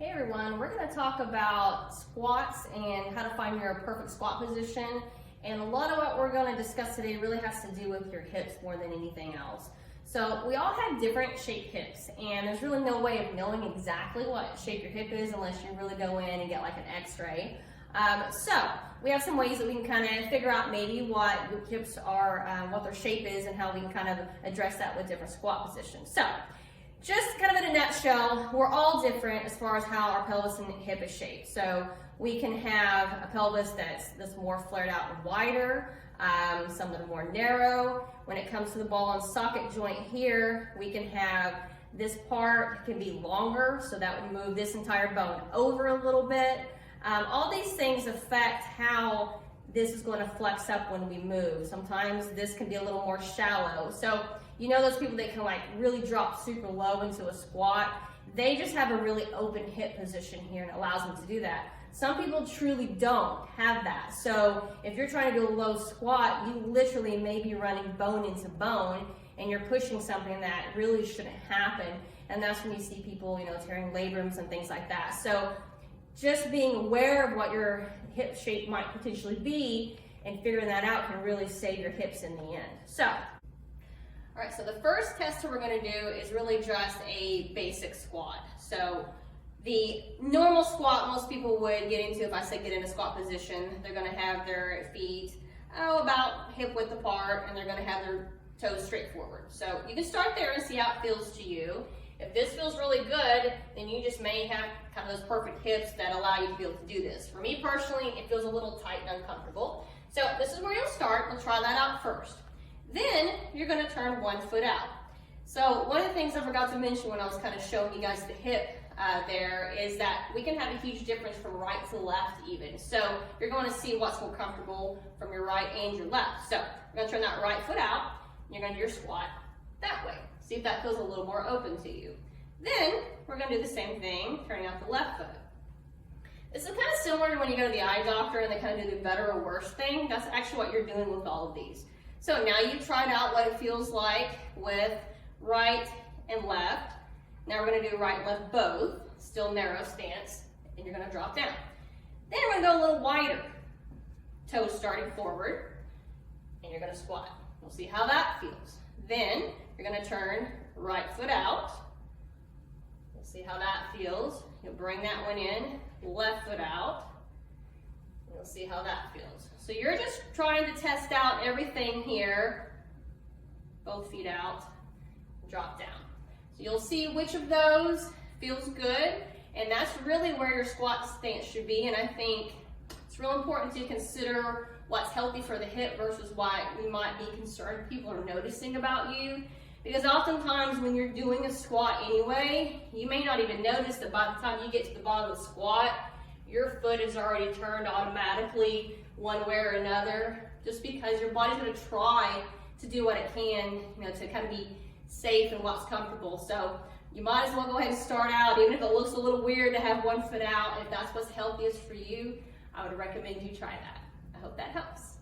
Hey everyone, we're going to talk about squats and how to find your perfect squat position. And a lot of what we're going to discuss today really has to do with your hips more than anything else. So we all have different shaped hips, and there's really no way of knowing exactly what shape your hip is unless you really go in and get like an x-ray. So we have some ways that we can kind of figure out maybe what your hips are, what their shape is, and how we can kind of address that with different squat positions. So just kind of in a nutshell, we're all different as far as how our pelvis and hip is shaped. So we can have a pelvis that's more flared out and wider, some that are more narrow. When it comes to the ball and socket joint here, we can have this part can be longer, so that would move this entire bone over a little bit. All these things affect how this is going to flex up when we move. Sometimes this can be a little more shallow. So you know those people that can like really drop super low into a squat, they just have a really open hip position here and it allows them to do that. Some people truly don't have that. So if you're trying to do a low squat, you literally may be running bone into bone and you're pushing something that really shouldn't happen. And that's when you see people, tearing labrums and things like that. So just being aware of what your hip shape might potentially be and figuring that out can really save your hips in the end. So, all right, so the first test that we're gonna do is really just a basic squat. So the normal squat most people would get into, if I say get in a squat position, they're gonna have their feet about hip width apart and they're gonna have their toes straight forward. So you can start there and see how it feels to you. If this feels really good, then you just may have kind of those perfect hips that allow you to be able to do this. For me personally, it feels a little tight and uncomfortable. So this is where you'll start. We'll try that out first. Then you're going to turn one foot out. So one of the things I forgot to mention when I was kind of showing you guys the hip there is that we can have a huge difference from right to left even. So you're going to see what's more comfortable from your right and your left. So you're going to turn that right foot out. And you're going to do your squat that way. See if that feels a little more open to you. Then we're going to do the same thing, turning out the left foot. This is kind of similar to when you go to the eye doctor and they kind of do the better or worse thing. That's actually what you're doing with all of these. So now you've tried out what it feels like with right and left. Now we're going to do right and left both, still narrow stance, and you're going to drop down. Then we're going to go a little wider. Toes starting forward, and you're going to squat. We'll see how that feels. Then you're going to turn right foot out. We'll see how that feels. You'll bring that one in, left foot out. We'll see how that feels. So you're just trying to test out everything here. Both feet out, drop down. So you'll see which of those feels good, and that's really where your squat stance should be. And I think it's real important to consider what's healthy for the hip versus what you might be concerned people are noticing about you. Because oftentimes when you're doing a squat anyway, you may not even notice that by the time you get to the bottom of the squat, your foot is already turned automatically one way or another, just because your body's going to try to do what it can, to kind of be safe and what's comfortable. So you might as well go ahead and start out, even if it looks a little weird to have one foot out. If that's what's healthiest for you, I would recommend you try that. I hope that helps.